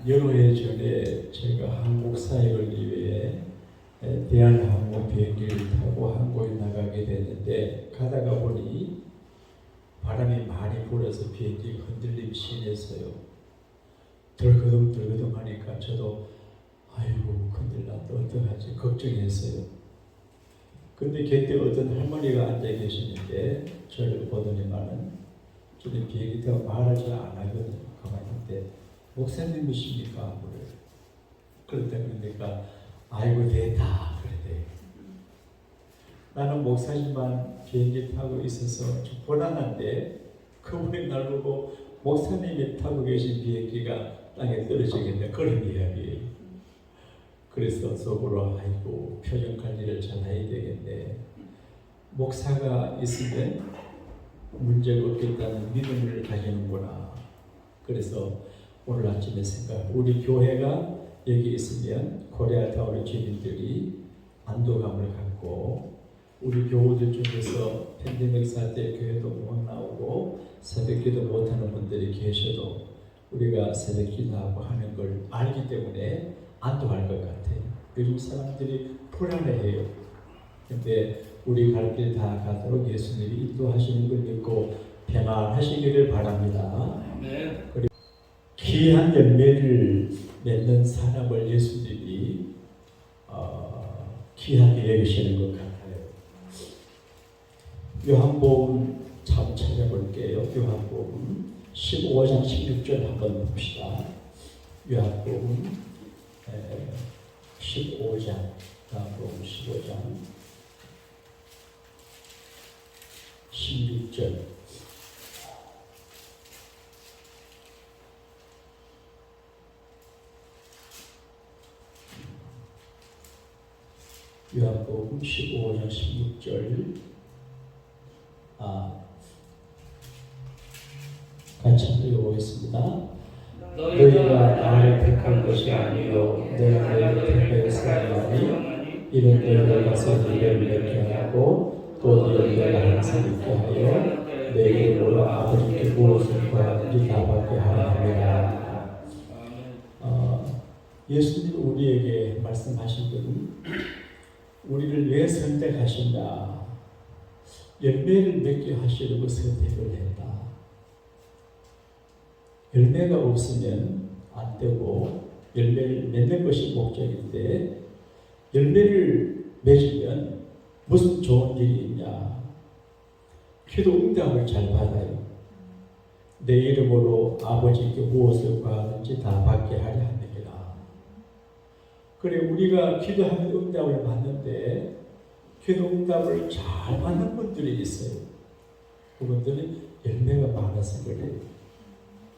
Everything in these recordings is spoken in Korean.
여러 해 전에 제가 한국 사역을 위해 대한항공 비행기를 타고 한국에 나가게 됐는데, 가다가 보니 바람이 많이 불어서 비행기가 흔들림이 심했어요. 덜그덩 하니까 저도 아이고 흔들린다 어떡하지 걱정했어요. 근데 그때 어떤 할머니가 앉아 계시는데 저를 보더니만은, 저는 비행기 타고 말을 잘 안 하거든요. 가만히 있는데 목사님이십니까? 그래. 그러니까 아이고 됐다 그래. 나는 목사님만 비행기 타고 있어서 좀 불안한데 그분이 날 보고 목사님이 타고 계신 비행기가 땅에 떨어지겠네 그런 이야기예요. 그래서 속으로 아이고 표정 관리를 잘 해야 되겠네. 목사가 있으면 문제가 없겠다는 믿음을 가지는구나. 그래서 오늘 아침에 생각, 우리 교회가 여기 있으면 코리아타운의 주민들이 안도감을 갖고, 우리 교우들 중에서 팬데믹 사태 교회도 못 나오고 새벽기도 못하는 분들이 계셔도 우리가 새벽기도하고 하는 걸 알기 때문에 안도할 것 같아요. 요즘 사람들이 불안해해요. 근데 우리 갈 길 다 가도록 예수님이 인도하시는 걸 믿고 평안하시기를 바랍니다. 네. 귀한 열매를 맺는 사람을 예수님이 귀하게 여기시는 것 같아요. 요한복음 참 찾아볼게요. 요한복음 15장 16절 한번 봅시다. 요한복음 15장 16절. 요한복음 15장 16절. 같이 읽어보겠습니다. 너희가 나를 택한 것이 아니요 내가 너희를 택하였으니 이는 너희가 가서 너희를 맺게 하고 또 너희가 항상 있게 하여 내 이름으로 아버지께 무엇을 구하든지 다 받게 하라 함이라. 예수님 우리에게 말씀하신 것은 우리를 왜 선택하셨냐, 열매를 맺게 하시려고 선택을 했다. 열매가 없으면 안 되고 열매를 맺는 것이 목적인데, 열매를 맺으면 무슨 좋은 일이 있냐? 기도 응답을 잘 받아요. 내 이름으로 아버지께 무엇을 구하든지 다 받게 하려 합니다. 그래, 우리가 기도하면 응답을 받는데 기도 응답을 잘 받는 분들이 있어요. 그분들은 열매가 많아서 그래요.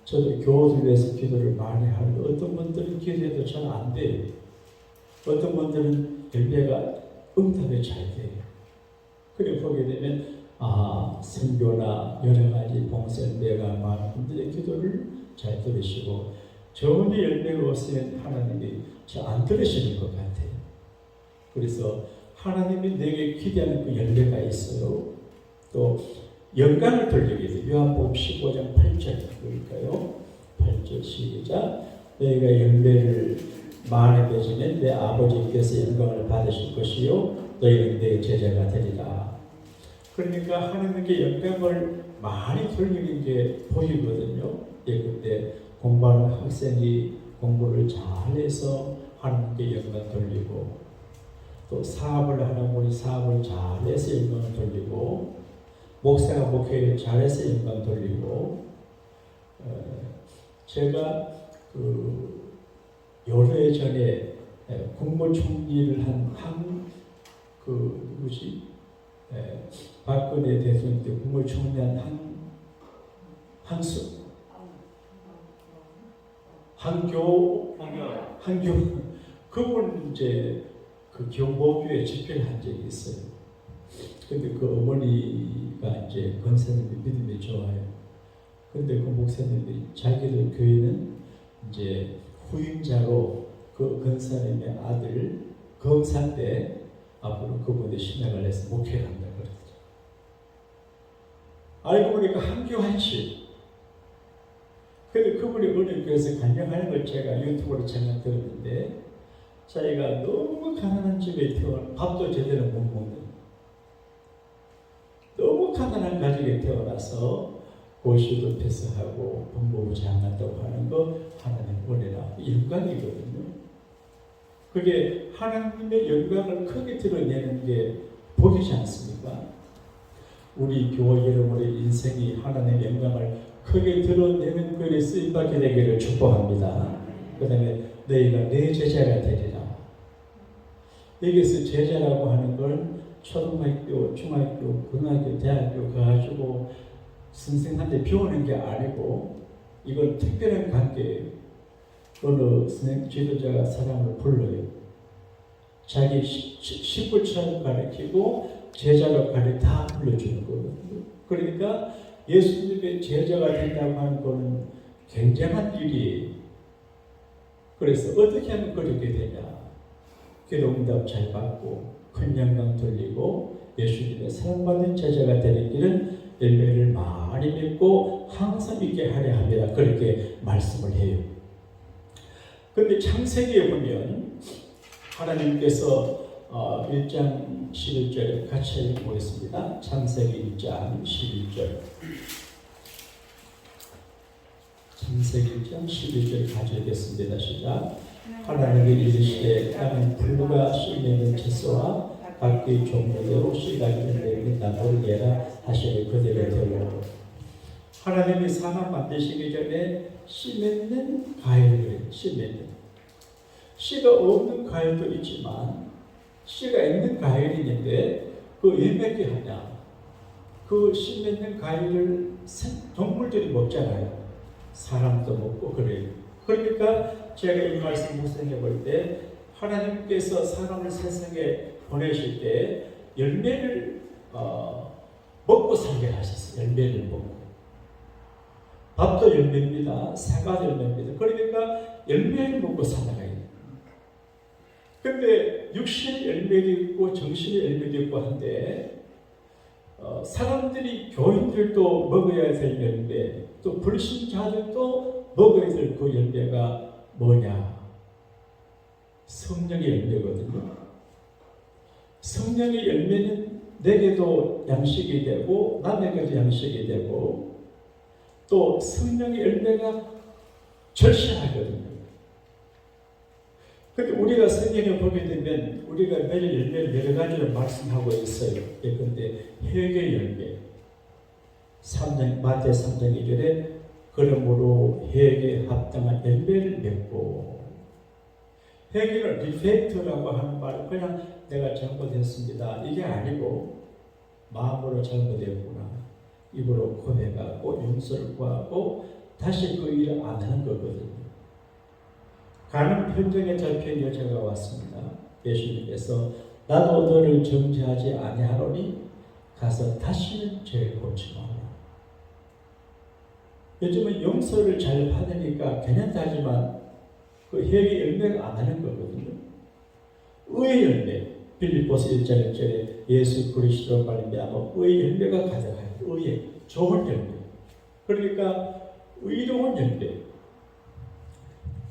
저도 교우들 위해서 기도를 많이 하는데 어떤 분들은 기도해도 잘 안 돼요. 어떤 분들은 열매가 응답이 잘 돼요. 그래 보게 되면 선교나 여러 가지 봉사열매가 많은 분들의 기도를 잘 들으시고, 전혀 열매가 없으면 하나님이 잘 안 들으시는 것 같아요. 그래서 하나님이 내게 기대하는 그 열매가 있어요. 또 영광을 돌리게 돼요. 요한복음 15장 8절 그러니까요. 8절 시작. 너희가 열매를 많이 맺으면 내 아버지께서 영광을 받으실 것이요 너희는 내 제자가 되리라. 그러니까 하나님께 영광을 많이 돌리는 게 보이거든요. 그때 공부하는 학생이 공부를 잘해서 하나님께 영광 돌리고, 또 사업을 하는 분이 사업을 잘해서 영광을 돌리고, 목사가 목회를 잘해서 영광 돌리고, 제가 여러 전에 국무총리를 박근혜 대통령 때 국무총리한 한교 그분 이제 그 경보교에 집회를 한 적이 있어요. 근데 그 어머니가 이제 권사님이 믿음이 좋아요. 근데 그 목사님들이 자기들 교회는 이제 후임자로 그 권사님의 아들 검사인데 앞으로 그분의 신약을 해서 목회를 한다 그랬죠. 알고 보니까 한교환씨. 근데 그분이 어느 교회에서 간증하는 걸 제가 유튜브로 잠깐 들었는데, 자기가 너무 가난한 집에 태어나 밥도 제대로 못 먹는, 너무 가난한 가족에 태어나서 고시도 패스하고 법무부 장관다고 하는 거 하나님 보내라, 일광이거든요. 그게 하나님의 영광을 크게 드러내는 게 복이지 않습니까? 우리 교회 여러분의 인생이 하나님의 영광을 크게 드러내는 글에 쓰임받게 되기를 축복합니다. 그 다음에 너희가 내 제자가 되리라. 여기서 제자라고 하는 걸 초등학교, 중학교, 고등학교, 대학교 가가지고 선생한테 배우는 게 아니고, 이건 특별한 관계예요. 어느 선생 지도자가 사람을 불러요. 자기 식구처럼 가르치고 제자로 다 불러주는 거거든요. 그러니까 예수님의 제자가 된다고 하는 것은 굉장한 일이에요. 그래서 어떻게 하면 그렇게 되냐? 기도응답 잘 받고 큰 영광 돌리고 예수님의 사랑받는 제자가 되는 길은 열매를 많이 맺고 항상 있게 하려 합니다. 그렇게 말씀을 해요. 그런데 창세기에 보면 하나님께서 1장 11절에 같이 보겠습니다. 창세기 1장 11절. 창세기 1장 11절 가져오겠습니다. 시작. 하나님이 이르시되 땅은 풀과 씨 있는 채소와 각기 종류대로 씨가 있는 나무를 내라 하시니 그대로 되고. 하나님이 사람 만드시기 전에 씨 맺는 과일을 씨 맺는, 씨가 없는 과일도 있지만 씨가 있는 과일이 있는데 그 왜 맺게 하냐? 그 씨 맺는 과일을 동물들이 먹잖아요. 사람도 먹고 그래요. 그러니까 제가 이 말씀 묵상해 볼 때 하나님께서 사람을 세상에 보내실 때 열매를 먹고 살게 하셨어요. 열매를 먹고. 밥도 열매입니다. 사과도 열매입니다. 그러니까 열매를 먹고 살아가야 돼요. 근데 육신의 열매도 있고 정신의 열매도 있고 한데, 사람들이 교인들도 먹어야 될 열매, 또 불신자들도 먹어야 될 그 열매가 뭐냐? 성령의 열매거든요. 성령의 열매는 내게도 양식이 되고 남에게도 양식이 되고, 또 성령의 열매가 절실하거든요. 근데 우리가 성경을 보게 되면 우리가 매일 열매를 여러 가지로 말씀하고 있어요. 그런데 회개 열매, 마태 3장 2절에 그러므로 회개에 합당한 열매를 맺고, 회개를 리페이트라고 하는 말은 그냥 내가 잘못했습니다 이게 아니고, 마음으로 잘못했구나, 입으로 고백하고 용서를 구하고 다시 그 일을 안 하는 거거든요. 가는 편정에 잡힌 여자가 왔습니다. 예수님께서 나도 너를 정죄하지 아니하노니 가서 다시는 죄를 범치 마라. 요즘은 용서를 잘 받으니까 괜찮다지만 그 회개 열매가 안 하는 거거든요. 의의 열매, 빌립보서 1장 1절에 예수 그리스도 말미암아 의의 열매가 가득하여, 의의 좋은 열매. 그러니까 의로운 열매.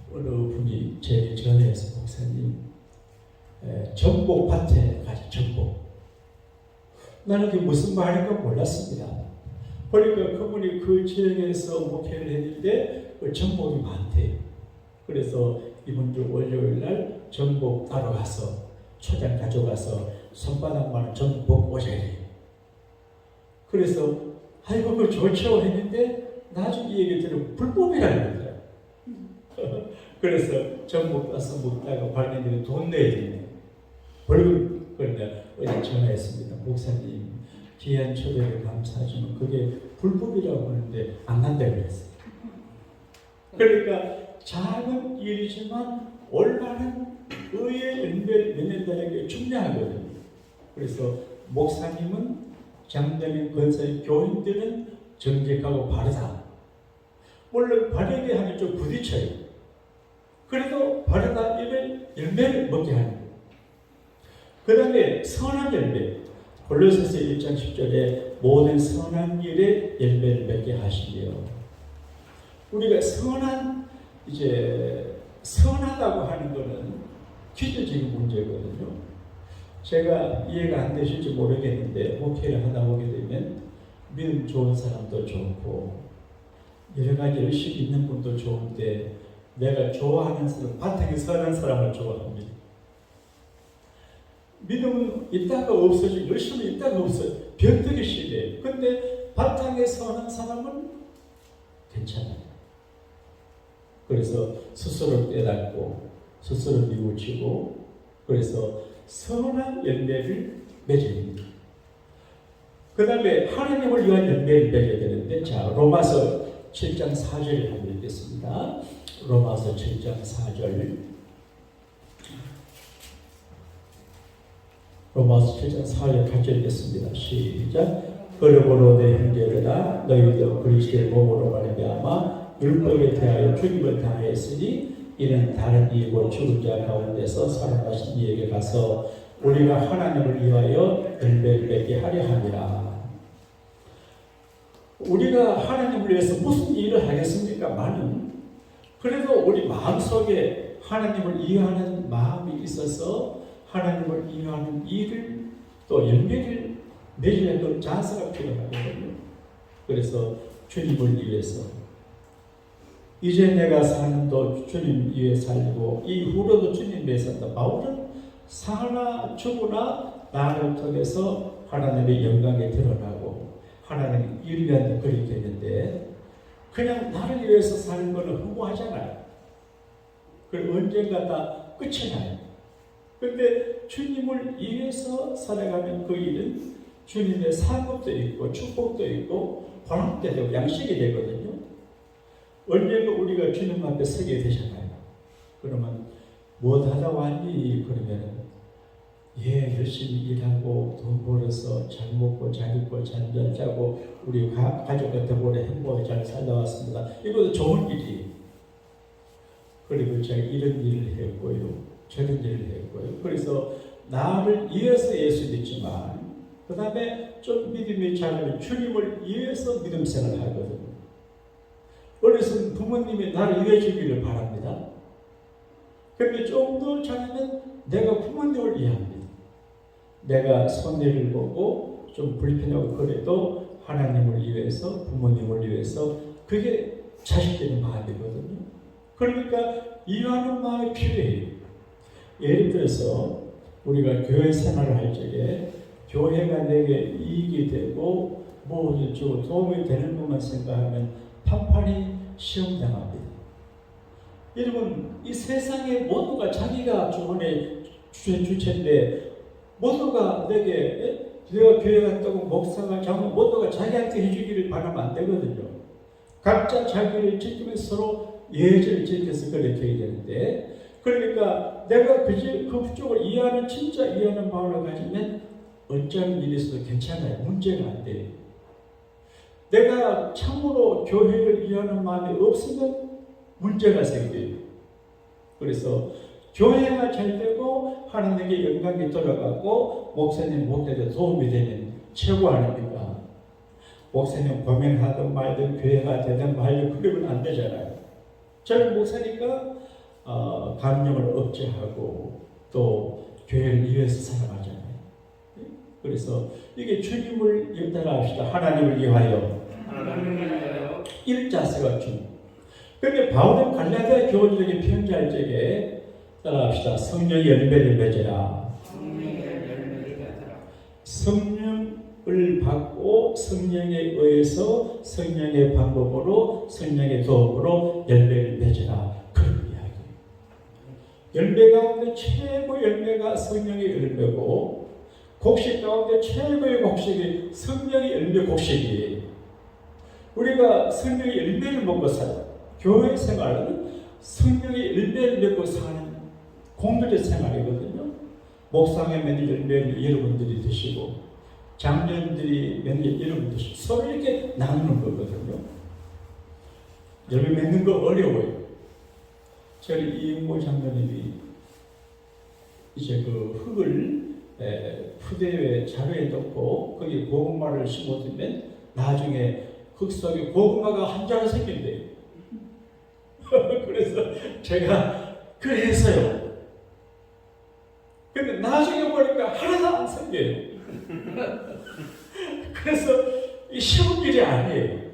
어느 분이 제 전에서 목사님 전복 밭에 가서 전복, 나는 그게 무슨 말인가 몰랐습니다. 그러니까 그분이 그 지역에서 목회를 했는데 전복이 많대요. 그래서 이번 주 월요일 날 전복 따러 가서 초장 가져가서 손바닥만한 전복 먹고 오셔야 돼요. 그래서 아이고 그거 좋죠 했는데 나중에 이 얘기 들으면 불법이라는 거예요. 그래서 전복 따서 먹다가 발견되면 돈 내야 되네. 벌금. 그런데 어제 전화했습니다. 목사님 귀한 초대를 감사하지만 그게 불법이라고 하는데 안 한다고 그랬어요. 그러니까 작은 일이지만 올바른 의의 연배를 맺는다는 게 중요하거든요. 그래서 목사님은 장로님, 권사님, 교인들은 정직하고 바르다. 물론 바르게 하면 좀 부딪혀요. 그래도 바르다 이를 열매를 먹게 하는 거예요. 그 다음에 선한 열매. 골로새서 1장 10절에 모든 선한 일에 열매를 맺게 하시며 우리가 선하다고 하는 것은 기초적인 문제거든요. 제가 이해가 안 되실지 모르겠는데 목회를 하다 보게 되면 믿음 좋은 사람도 좋고 여러 가지 열심히 있는 분도 좋은데 내가 좋아하는 사람, 바탕에 선한 사람을 좋아합니다. 믿음은 있다가 없어지고 열심히 있다가 없어요. 병들기 시대에. 근데 바탕에 선한 사람은 괜찮아요. 그래서 스스로 깨닫고 스스로 뉘우치고 그래서 선한 열매를 맺습니다. 그 다음에 하나님을 위한 열매를 맺어야 되는데 자 로마서 7장 4절을 한번 읽겠습니다. 로마서 7장 4절 로마서 7장 4절 같이 읽겠습니다. 시작. 그러므로 내 형제들아 너희도 그리스도의 몸으로 말미암아 율법에 대하여 죽임을 당하였으니 이는 다른 이고 죽은 자 가운데서 살아나신 이에게 가서 우리가 하나님을 위하여 열매를 맺게 하려 함이라. 우리가 하나님을 위해서 무슨 일을 하겠습니까? 많은. 그래도 우리 마음속에 하나님을 이해하는 마음이 있어서 하나님을 이해하는 일을 또 열매를 맺으려는 자세가 필요하거든요. 그래서 주님을 위해서 이제 내가 사는 도 주님 위해 살고 이후로도 주님 위해 산다. 바울은 사나 죽으나 나를 통해서 하나님의 영광이 드러나고 하나님의 일을 그렇게 했는데 그냥 나를 위해서 사는 것은 허무하잖아요. 그리고 언젠가 다 끝이 나요. 그런데 주님을 위해서 살아가는 그 일은 주님의 상급도 있고 축복도 있고 보람도 되고 양식이 되거든요. 언젠가 우리가 주님 앞에 서게 되잖아요. 그러면 뭐 하다 왔니? 그러면 열심히 일하고 돈 벌어서 잘 먹고 잘 입고 잘 자고 우리 가족한테 오래 행복하게 잘 살다 왔습니다. 이것도 좋은 일이에요. 그리고 제가 이런 일을 했고요. 저런 일을 했고요. 그래서 나를 위해서 예수 믿지만 그 다음에 좀 믿음이 잘하면 주님을 위해서 믿음 생활을 하거든요. 어려서 부모님이 나를 위해 주기를 바랍니다. 그런데 좀 더 잘하면 내가 부모님을 위합니다. 내가 손해를 보고 좀 불편하고 그래도 하나님을 위해서 부모님을 위해서 그게 자식들의 마음이거든요. 그러니까 이해하는 마음이 필요해요. 예를 들어서 우리가 교회 생활을 할 적에 교회가 내게 이익이 되고 뭐 도움이 되는 것만 생각하면 판판이 시험당합니다. 여러분 이 세상에 모두가 자기가 주권의 주체인데 모두가 내가 교회 갔다고 목사가 장로 모두가 자기한테 해주기를 바라면 안 되거든요. 각자 자기를 지키면서 서로 예절을 지켜서 그렇게 해야 되는데 그러니까 내가 그쪽을 이해하는 진짜 이해하는 마음을 가지면 어떤 일이 있어도 괜찮아요. 문제가 안 돼요. 내가 참으로 교회를 이해하는 마음이 없으면 문제가 생겨요. 그래서 교회가 잘 되고 하나님께 영광이 돌아가고 목사님 목회에 도움이 되는 최고 아닙니까? 목사님 고민하든 말든 교회가 되든 말든 그러면 안 되잖아요. 저는 목사니까 감정을 억제하고 또 교회를 위해서 살아가잖아요. 그래서 이게 주님을 따라합시다. 하나님을 위하여 일자세가 중. 그런데 바울은 갈라디아 교우들에게 편지할 적에 따라합시다. 성령의 열매를 맺으라. 성령을 받고 성령에 의해서 성령의 방법으로 성령의 도움으로 열매를 맺으라. 그런 이야기. 열매 가운데 최고 열매가 성령의 열매고 곡식 가운데 최고의 곡식이 성령의 열매 곡식이에요. 우리가 성령의 열매를 먹고 살아요. 교회 생활은 성령의 열매를 맺고 사는 공동체 생활이거든요. 목상에 맺는 열매를 여러분들이 드시고 장년들이 맺는 여러분 드시고 서로 이렇게 나누는 거거든요. 열매 맺는 거 어려워요. 저희 이인모 장로님이 이제 그 흙을 푸대에 자루에 넣고 거기 고구마를 심어두면 나중에 흙 속에 고구마가 한 자루 생긴대요. 그래서 제가 그랬어요. 근데 나중에 보니까 하나도 안 생겨요. 그래서 이 쉬운 일이 아니에요.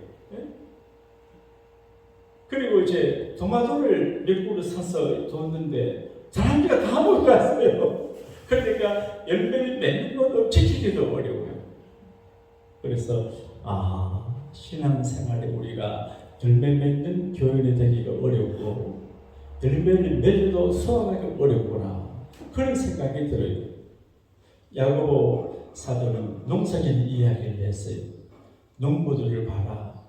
그리고 이제 토마토를 몇 그루 사서 뒀는데 사람들이 다 먹고 갔어요. 그러니까 열매를 맺는 것도 지키기도 어려워요. 그래서 신앙생활에 우리가 열매 맺는 교인이 되기가 어렵고 열매를 맺어도 수확하기 어렵구나 그런 생각이 들어요. 야고보 사도는 농사짓는 이야기를 했어요. 농부들을 봐라.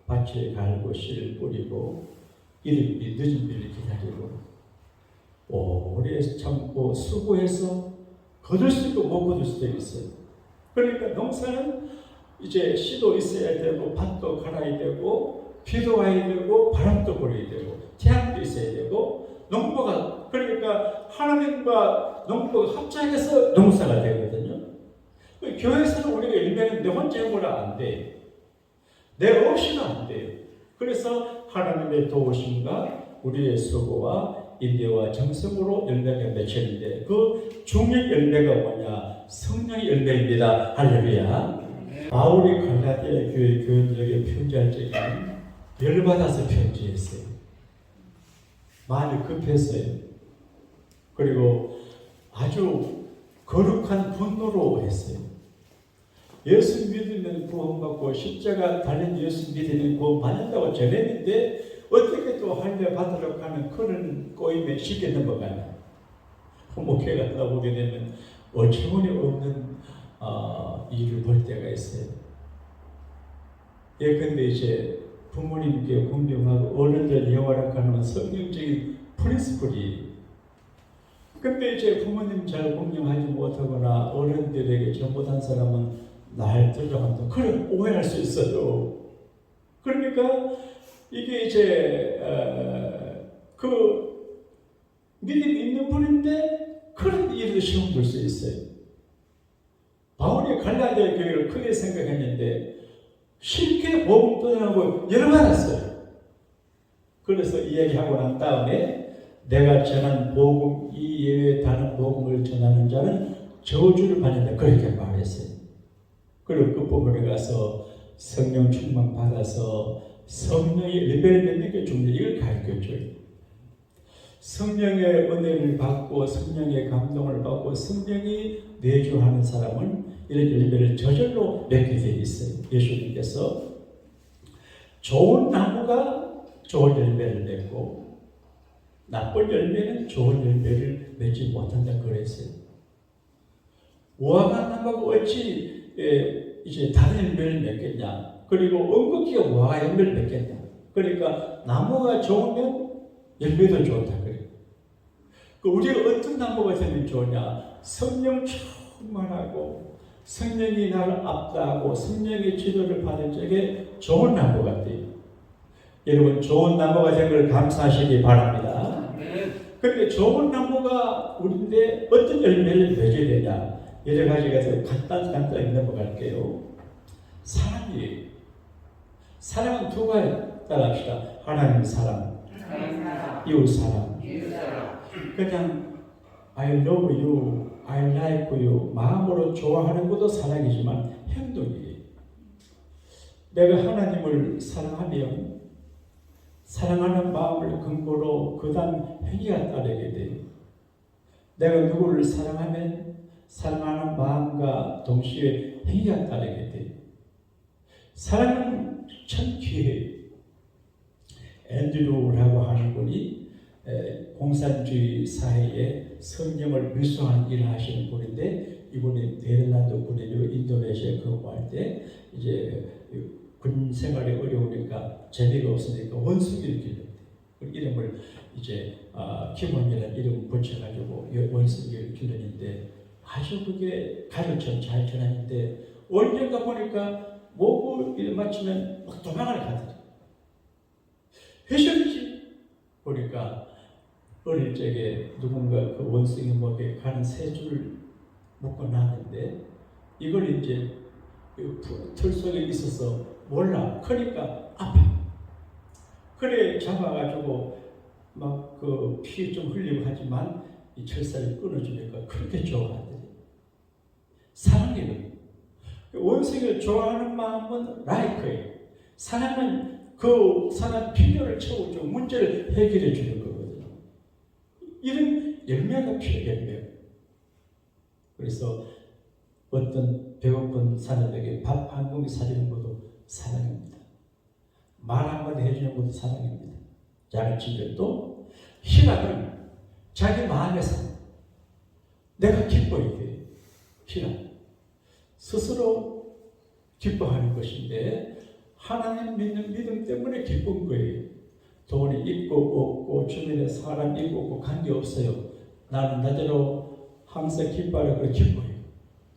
밭을 갈고 씨를 뿌리고 이른 늦은 비를 기다리고 오래 참고 수고해서 거둘 수 있고 못 거둘 수도 있어요. 그러니까 농사는 이제 씨도 있어야 되고 밭도 갈아야 되고 비도 와야 되고 바람도 불어야 되고 태양도 있어야 되고 농부가 그러니까 하나님과 농부가 합작해서 농사가 되거든요. 교회에서는 우리가 일면은 내 혼자 해보라 안 돼. 내가 없이는 안 돼요. 그래서 하나님의 도우심과 우리의 수고와 인내와 정성으로 열매가 맺히는데 그 중력 열매가 뭐냐? 성령의 열매입니다. 할렐루야. 바울이 갈라디아 교회 교인들에게 편지할 적에 열받아서 편지했어요. 많이 급했어요. 그리고 아주 거룩한 분노로 했어요. 예수 믿으면 구원받고 십자가 달린 예수 믿으면 구원받는다고 전했는데 어떻게 또 할례 받으려고 하는 그런 꼬임에 쉽게 넘어가냐. 목회가 하다 보게 되면 어처구니 없는 일을 볼 때가 있어요. 근데 이제 부모님께 공경하고 어른들 영화락하는 성경적인 프린시플이 근데 이제 부모님 잘 공경하지 못하거나 어른들에게 잘못한 사람은 날 들어간다. 그런 오해할 수 있어요. 그러니까 이게 이제 그 믿음이 있는 분인데 그런 일도 시험 줄 수 있어요. 바울이 갈라디아 교회를 크게 생각했는데 쉽게 복음 떠나고 열받았어요. 그래서 이야기하고 난 다음에 내가 전한 복음 이외에 다른 복음을 전하는 자는 저주를 받는다. 그렇게 말했어요. 그리고 끝부분에 가서 성령 충만 받아서 성령의 레벨을 맺는 게 중요해. 이걸 가르쳐줘요. 성령의 은혜를 받고 성령의 감동을 받고 성령이 내주하는 사람은 이런 열매를 저절로 맺게 되어 있어요. 예수님께서 좋은 나무가 좋은 열매를 맺고 나쁜 열매는 좋은 열매를 맺지 못한다 그랬어요. 무화과 나무가 어찌 이제 다른 열매를 맺겠냐? 그리고 엉겅퀴가 무화과 열매를 맺겠냐? 그러니까 나무가 좋으면 열매도 좋다 그래요. 우리가 어떤 나무가 되면 좋으냐? 성령 충만하고 성령이 나를 앞다하고 성령의 지도를 받을 적에 좋은 나무가 돼요. 여러분 좋은 나무가 된 걸 감사하시기 바랍니다. 그런데 좋은 나무가 우리인데 어떤 열매를 맺어야 되냐? 여러 가지가 간단히 넘어갈게요. 사랑이에요. 사랑은 두 가지 따라합시다. 하나님 사랑, 이웃 사랑. 그냥 I love you, I like you 마음으로 좋아하는 것도 사랑이지만 행동이에요. 내가 하나님을 사랑하면 사랑하는 마음을 근거로 그 다음 행위가 따르게 돼요. 내가 누구를 사랑하면 사랑하는 마음과 동시에 행위가 따르게 돼요. 사랑은 참 귀해요. 앤드루라고 하는 분이 공산주의 사회에 성령을 밀수하는 일을 하시는 분인데, 이분이 네덜란드 군이죠. 인도네시아에 근무할 때 이제 군 생활이 어려우니까 재미가 없으니까 원숭이를 길렀대요. 그 이름을 이제 김원이라는 이름을 붙여가지고 원숭이를 길렀는데, 아주 그게 가르쳐 잘 전하는데, 언젠가 보니까 목을 맞추면 막 도망을 가더래요. 회식이지. 보니까 어릴 적에 누군가 그 원숭이 목에 가는 새 줄을 묶어 놨는데, 이걸 이제 틀 속에 있어서 몰라. 크니까 아파. 그래 잡아가지고 막 그 피 좀 흘리고 하지만 이 철사를 끊어주니까 그렇게 좋아하더래. 사랑이거든요. 원숭이를 좋아하는 마음은 라이크예요. 사랑은 그 사람 필요를 채워주고 문제를 해결해 주는 거거든요. 이런 열매가 필요해요. 그래서 어떤 배고픈 사람에게 밥 한 공기 사주는 것도 사랑입니다. 말 한마디 해주는 것도 사랑입니다. 자르치들도 희락은 자기 마음에서 내가 기뻐야 돼요. 희락. 스스로 기뻐하는 것인데, 하나님 믿는 믿음 때문에 기쁜 거예요. 돈이 있고 없고 주변에 사람 있고 없고 관계없어요. 나는 나대로 항상 기뻐하라고 기뻐해요.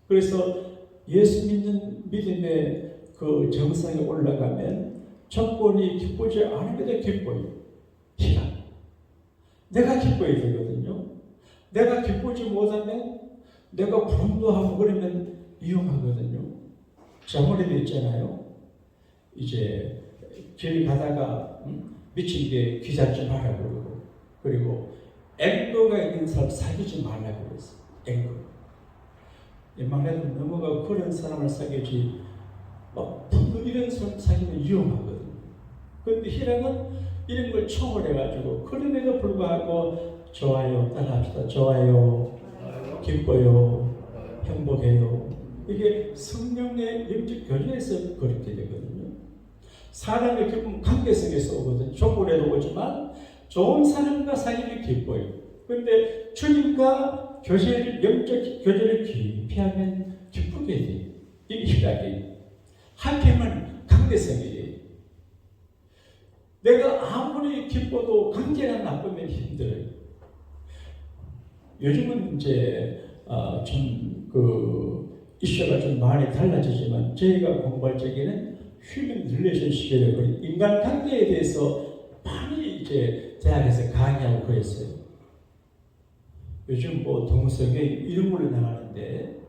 그래서 예수 믿는 믿음의 그 정상에 올라가면 조건이 기쁘지 않으면 기뻐요. 희락. 내가 기뻐야 되거든요. 내가 기쁘지 못하면 내가 불운도하고 그러면 위험하거든요. 자머리도 있잖아요. 이제 길 가다가 미친 게 귀잡지 말라고 그러고, 그리고 앵거가 있는 사람 사귀지 말라고 그랬어요. 앵거. 이만해도 넘어가고 그런 사람을 사귀지, 막 이런 사람 사귀면 위험하거든요. 그런데 희랑은 이런 걸 총을 해가지고, 그럼에도 불구하고 좋아요, 따라합시다. 좋아요, 기뻐요, 행복해요. 이게 성령의 영적 교제에서 그렇게 되거든요. 사람의 기쁨은 관계성에서 오거든요. 조건에도 오지만 좋은 사람과 사귀면 기뻐요. 그런데 주님과 영적 교제를 깊이 하면 기쁘게 돼요. 이게 희락이에요. 하필이면 관계성이에요. 내가 아무리 기뻐도 관계가 나쁘면 힘들어요. 요즘은 이제 이슈가 좀 많이 달라지지만, 저희가 공부할 적에는 휴먼 릴레이션십이라고 인간 관계에 대해서 많이 이제 대학에서 강의하고 그랬어요. 요즘 뭐 동성애 이런 걸로 나가는데,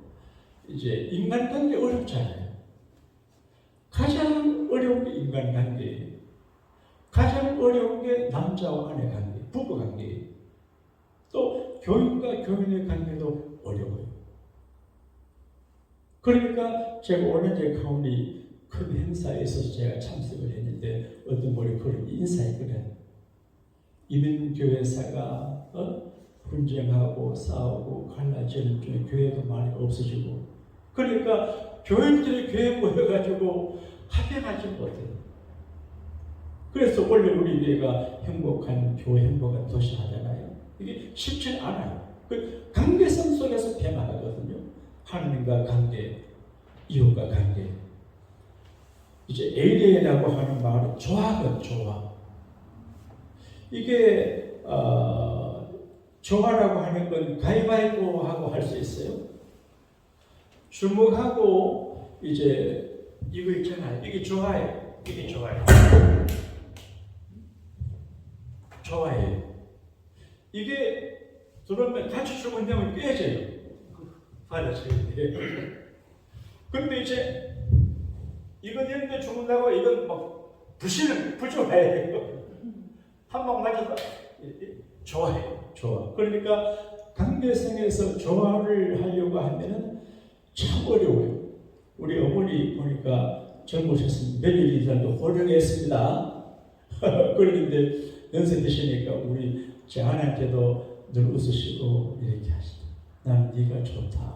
이제 인간 관계 어렵잖아요. 가장 어려운 게 인간 관계예요. 가장 어려운 게 남자와 아내 관계, 부부 관계예요. 또 교인과 교인의 관계도 어려워요. 그러니까 제가 5년 전에 가온이 큰 행사에 있어서 제가 참석을 했는데, 어떤 분이 그런 인사했거든요. 이민교회사가 분쟁하고 싸우고 갈라지는 중에 교회도 많이 없어지고, 그러니까 교인들이 교회 모여가지고 합행하지 못해요. 그래서 원래 우리 교회가 행복한 교회, 행복한 도시 하잖아요. 이게 쉽지 않아요. 그 관계성 속에서 변화하거든요. 하나님과 관계, 이웃과 관계. 이제 에이레라고 하는 말은 조화거든요. 조화. 이게 조화라고 하는 건 가위바위보하고 할 수 있어요. 주먹하고 이제 이거 있잖아요. 이게 조화예요. 이게 조화예요. 조화예요. 이게 들어오면 같이 주문되면 깨져요. 받아줘야 돼. 근데 이제 이건 했는데 죽는다고 이건 막 부조해요. 한 방 맞아서 좋아해요. 좋아. 그러니까 관계성에서 조화를 하려고 하면은 참 어려워요. 우리 어머니 보니까 젊으셨으면 며느리들도 호령했습니다. 그런데 연세 드시니까 우리 제 아내한테도 늘 웃으시고 이렇게 하시다. 난 네가 좋다.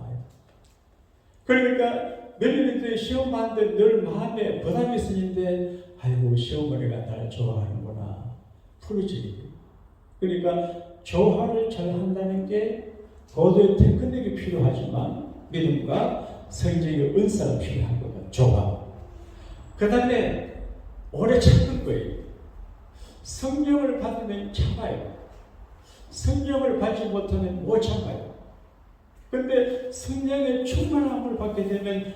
그러니까 며느리들이 시험 봤는데 늘 마음에 부담이 있으는데 아이고 시어머니가 날 좋아하는구나. 풀어지기. 그러니까 조화를 잘 한다는 게 고도의 테크닉이 필요하지만 믿음과 성경의 은사가 필요한 거다. 조화. 그 다음에 오래 참는 거예요. 성령을 받으면 참아요. 성령을 받지 못하면 못 참아요. 그런데 성령의 충만함을 받게 되면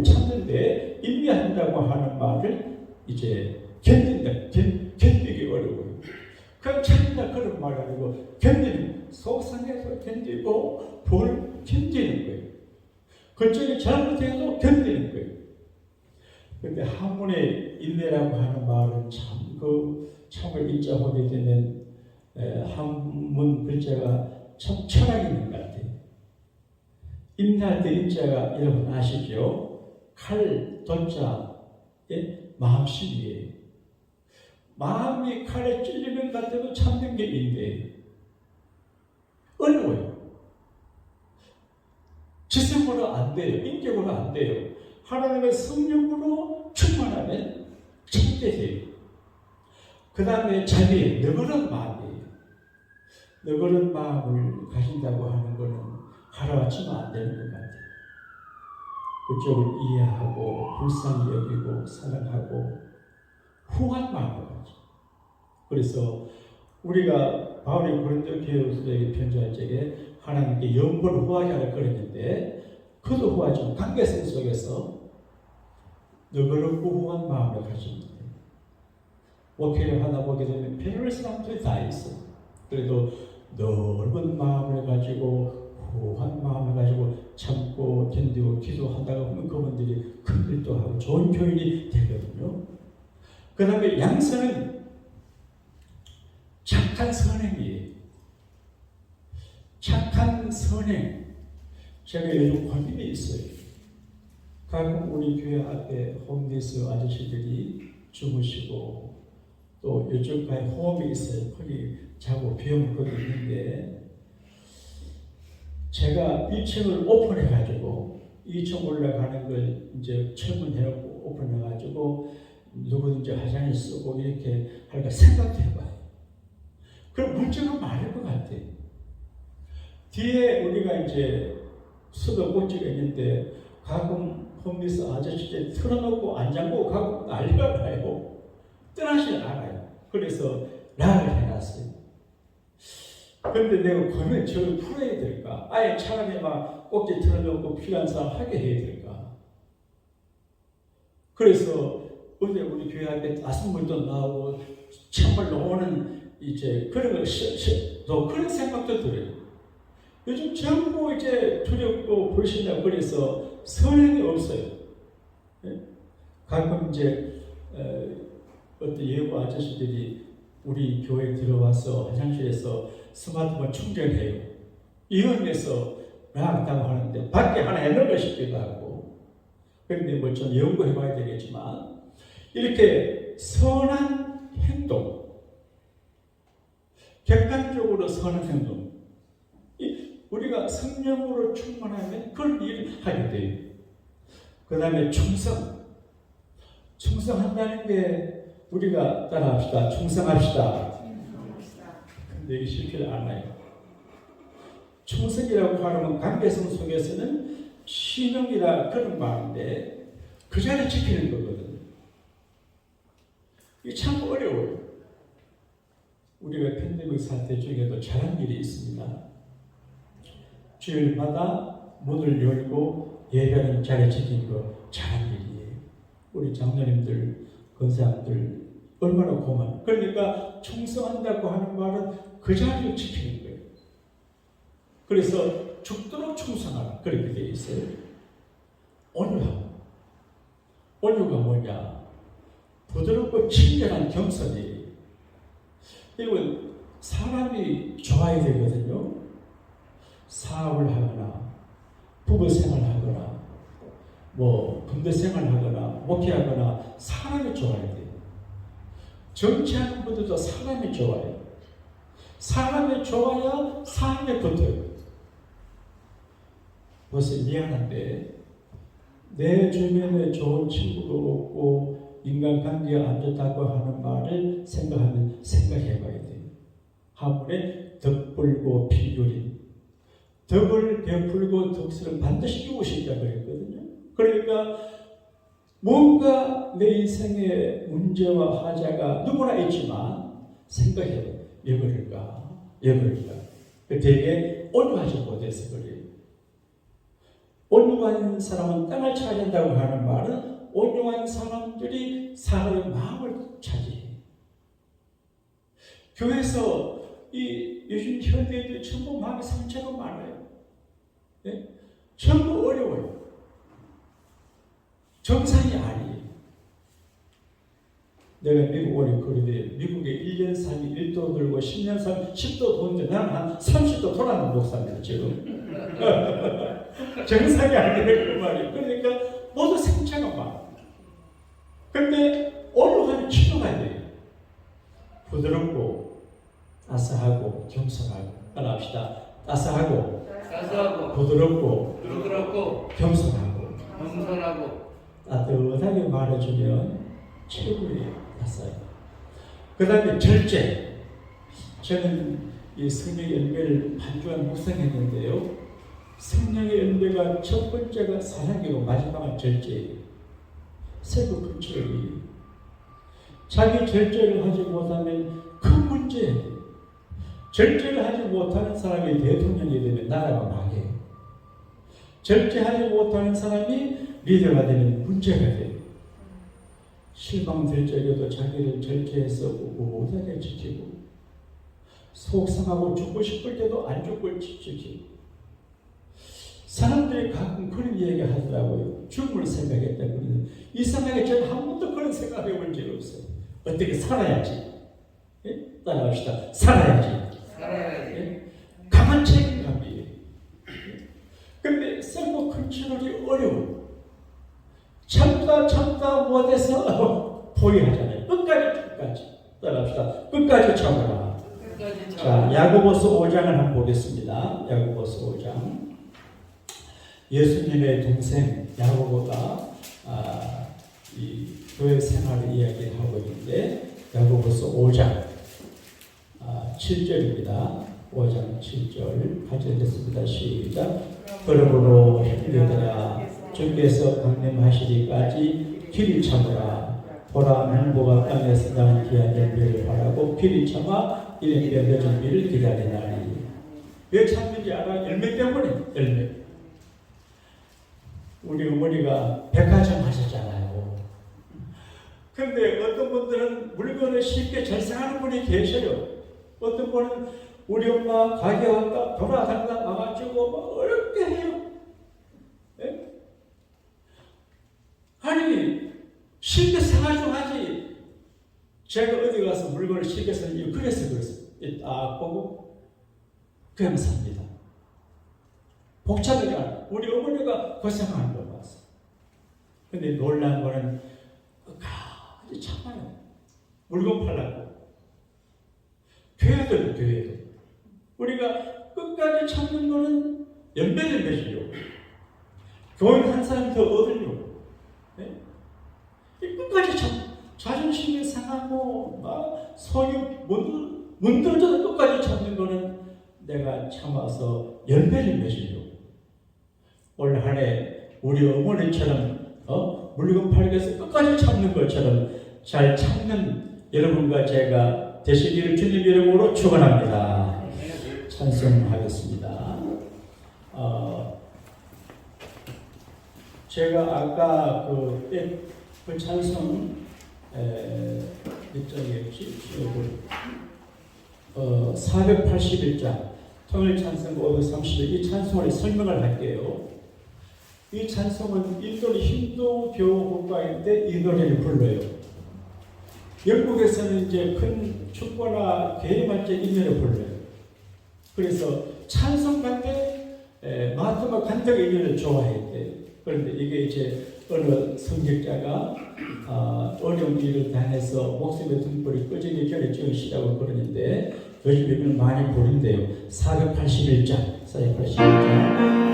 참는데 인내한다고 하는 말을 이제 견디기 어려워요. 그럼 참는다 그런 말 아니고 견디는, 속상해서 견디고 뭘 견디는 거예요. 그쪽이 잘못해도 견디는 거예요. 그런데 한문의 인내라고 하는 말은 참을 인자 보게 되면 한문 글자가 참 철학이 있는 것 같아요. 인내할 때 인자가 여러분 아시죠? 칼, 돛자의 마음심이에요. 마음이 칼에 찔리는 것 같아도 참는 게 인내예요. 어려워요. 지성으로 안 돼요. 인격으로 안 돼요. 하나님의 성령으로 충만하면 참게 돼요. 그 다음에 자비의 너그러운 마음이에요. 너그러운 마음을 가진다고 하는 것은 하루아침에 안 되는 것 같아요. 그쪽을 이해하고 불쌍히 여기고 사랑하고 후한 마음을 가져. 그래서 우리가 바울이 고린도 교회에게 편지할 적에 하나님께 영벌 후하게 하라 그랬는데 그도 후하지만 관계성 속에서 너그럽고 후한 마음을 가집니다. 목회를 하다 보게 되면 별별 사람들이 다 있어요. 그래도 넓은 마음을 가지고 후한 마음을 가지고 참고 견디고 기도한다고 하면 그분들이 큰 일도 하고 좋은 교인이 되거든요. 그 다음에 양선은 착한 선행이에요. 착한 선행. 제가 요즘 고민이 있어요. 가끔 우리 교회 앞에 홈리스 아저씨들이 주무시고 또 이쪽까지 홈이 있어요. 거기 자고 비용 거기 있는데 제가 1층을 오픈해가지고 2층 올라가는 걸 이제 철문해놓고 오픈해가지고 누구든지 화장실 쓰고 이렇게 할까 생각해봐요. 그럼 문제가 많을 것 같아요. 뒤에 우리가 이제 수도 꼭지가 있는데 가끔 홈리스 아저씨들 틀어놓고 안 잠고 가고 난리가 나요. 떠나지 않아요. 그래서 락을 해놨어요. 그런데 내가 그러면 저를 풀어야 될까? 아예 차라리 막 꼭지 틀어놓고 필요한 사람 하게 해야 될까? 그래서 어제 우리 교회 앞에 아승물도 나오고 참을 나오는 이제 그런 거 또 그런 생각도 들어요. 요즘 전부 이제 두렵고 불신하고 그래서 선행이 없어요. 가끔 이제 어떤 예고 아저씨들이 우리 교회에 들어와서 화장실에서 스마트폰 충전해요. 이용해서 나갔다고 하는데 밖에 하나 해놓을까 싶기도 하고. 그런데 뭐 좀 연구해봐야 되겠지만 이렇게 선한 행동, 객관적으로 선한 행동, 우리가 성령으로 충만하면 그런 일을 하게 돼요. 그 다음에 충성한다는 게 우리가 따라합시다. 충성합시다. 근데 이게 쉽지 않아요. 충성이라고 하는 관계성 속에서는 신용이라 그런 말인데 그 자리 지키는 거거든요. 이게 참 어려워요. 우리가 팬데믹 사태 중에도 잘한 일이 있습니다. 주일마다 문을 열고 예배하는 자리 지키는 거 잘한 일이에요. 우리 장로님들, 권사님들 얼마나 고마워요. 그러니까 충성한다고 하는 말은 그 자리를 지키는 거예요. 그래서 죽도록 충성하라 그렇게 되어 있어요. 온유가 뭐냐? 부드럽고 친절한 겸손이에요. 이건 사람이 좋아야 되거든요. 사업을 하거나 부부 생활하거나 뭐 군대 생활하거나 목회하거나 사람이 좋아야 돼요. 정치하는 분들도 사람이 좋아요. 사람이 좋아야 사람이 붙어요. 벌써 미안한데 내 주변에 좋은 친구도 없고 인간관계가 안 좋다고 하는 말을 생각하면 생각해봐야 돼요. 한문에 덕불고 비교린, 덕을 베풀고 덕수를 반드시 이루시자 그랬거든요. 그러니까 뭔가 내 인생의 문제와 하자가 누구나 있지만 생각해봐요. 왜 그럴까? 왜 그럴까? 되게 온유하지 못해서 그래요. 온유한 사람은 땅을 차지한다고 하는 말은 온유한 사람들이 사람의 마음을 차지해요. 교회에서 이 요즘 현대인들이 전부 마음의 상처가 많아요. 네? 전부 어려워요. 정상이 아니에요. 내가 미국 오니 그런데 미국에 1년 살기 1도 들고 10년 살기 10도 도는데 나는 한 30도 돌아가는 목사입니다 지금. 정상이 아니라고 그 말이에요. 그러니까 모두 상처가 많아. 근데 온유한 치료가 돼요. 부드럽고 따스하고 겸손하고 따라합시다. 따스하고 부드럽고 겸손하고 따뜻하게 말해주면 최고예요. 따스하게. 그 다음에 절제. 저는 이 성령의 열매를 반주한 묵상했는데요. 성령의 열매가 첫 번째가 사랑이고 마지막은 절제예요. 세부 근처이 자기 절제를 하지 못하면 큰 문제예요. 절제를 하지 못하는 사람이 대통령이 되면 나라가 망해요. 절제하지 못하는 사람이 리더가 되면 문제가 돼요. 실망될 적에도 자기를 절제해서 못하게 지키고 속상하고 죽고 싶을 때도 안 죽고 지키고 사람들이 가끔 그런 이야기 하더라고요. 죽음을 생각했다 그러는데 이상하게 저는 한 번도 그런 생각해 본 적이 없어요. 어떻게 살아야지. 예? 따라합시다. 살아야지. 예? 강한 책임감이에요. 근데 셀프 컨트롤이 어려워. 참다 못해서 포기하잖아요. 끝까지. 따라합시다. 끝까지 참아라. 자, 야고보서 5장을 한번 보겠습니다. 야고보서 5장. 예수님의 동생 야고보가 이 교회 생활을 이야기하고 있는데 야고보서 5장 7절입니다. 5장 7절 같이 읽겠습니다. 시작. 그러므로 형제들아 주께서 강림하시기까지 길이 참으라. 보라 농부가 땅에서 난 귀한 열매를 바라고 길이 참아 이런 맺은 비를 기다리나니. 왜 참는지 알아? 열매 때문에. 열매. 우리 어머니가 백화점 하셨잖아요. 근데 어떤 분들은 물건을 쉽게 절상하는 분이 계셔요. 어떤 분은 우리 엄마 가게 왔다 돌아다니다 와가지고 막 어렵게 해요. 네? 아니 쉽게 사가지고 하지. 제가 어디 가서 물건을 쉽게 사는 이유 그래서 딱 보고 그냥 삽니다. 복잡하지 않아. 우리 어머니가 고생하는 걸 봤어. 근데 놀란 거는 끝까지 참아요. 물건 팔라고. 교회도. 우리가 끝까지 참는 거는 열매를 맺으려고. 교인 한 사람 더 얻으려고. 네? 끝까지 자존심이 상하고 막 속이 문드러져서 끝까지 참는 거는 내가 참아서 열매를 맺으려고. 올 한 해 우리 어머니처럼 물건 팔기 위해서 끝까지 참는 것처럼 잘 참는 여러분과 제가 되시기를 주님 이름으로 축원합니다. 찬송하겠습니다. 제가 아까 그 찬송 몇 장이었지? 481장 통일 찬송 531 이 찬송을 설명을 할게요. 이 찬송은 인도 힌두교 국가인데 이 노래를 불러요. 영국에서는 이제 큰 축보나 개인할 때 이 노래를 불러요. 그래서 찬송가인데 마하트마 간다가 이 노래를 좋아했대. 그런데 이게 이제 어느 성직자가 어려운 일을 당해서 목숨의 등불이 꺼지기 전에 지은 시라고 그러는데 요즘에 많이 부른대요. 481장, 481장.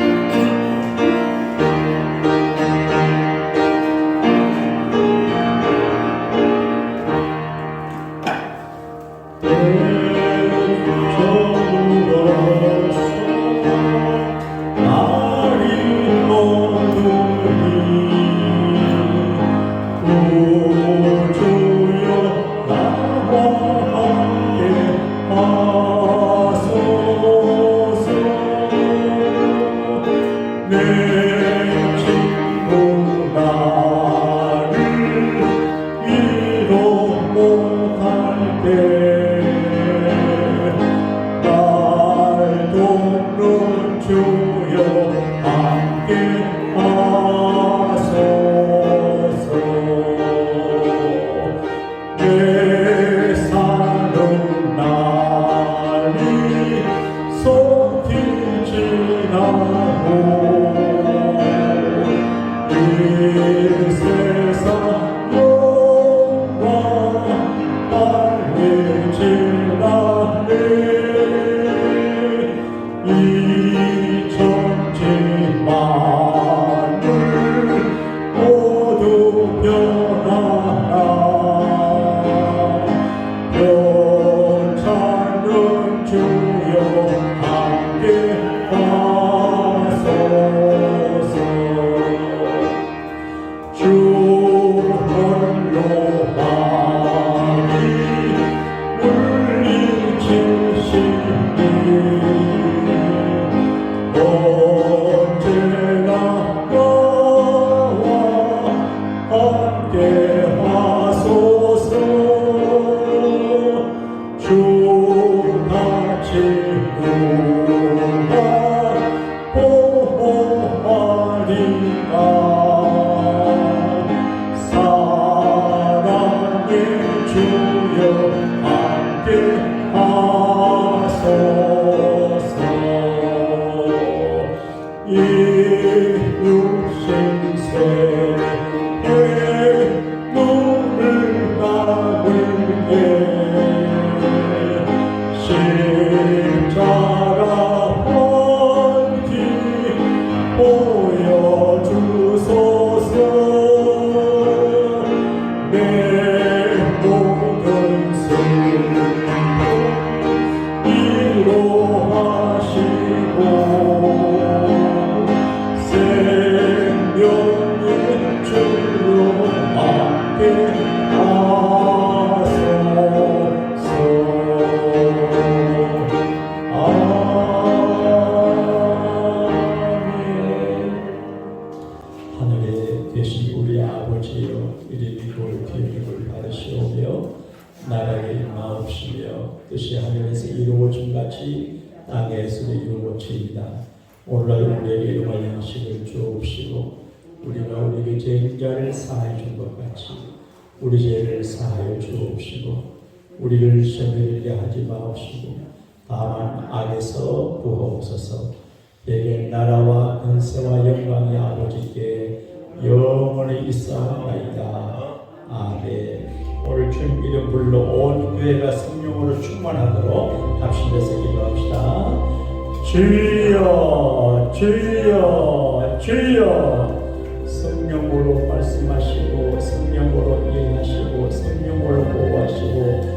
뜻이 하늘에서 이루어진 같이 땅에서도 이루어집니다. 오늘날 우리에게 일용할 양식을 주옵시고 우리가 우리에게 죄인 자를 사하여 준 것 같이 우리 죄를 사하여 주옵시고 우리를 시험에 들게 하지 마옵시고 다만 악에서 구하옵소서. 내게 나라와 권세와 영광이 아버지께 영원히 있사옵나이다. 아멘. 오늘 주님 이름 불러 온 교회가 성령으로 충만하도록 합심해서 기도합시다. 주여 주여 주여. 성령으로 말씀하시고 성령으로 일하시고 성령으로 보호하시고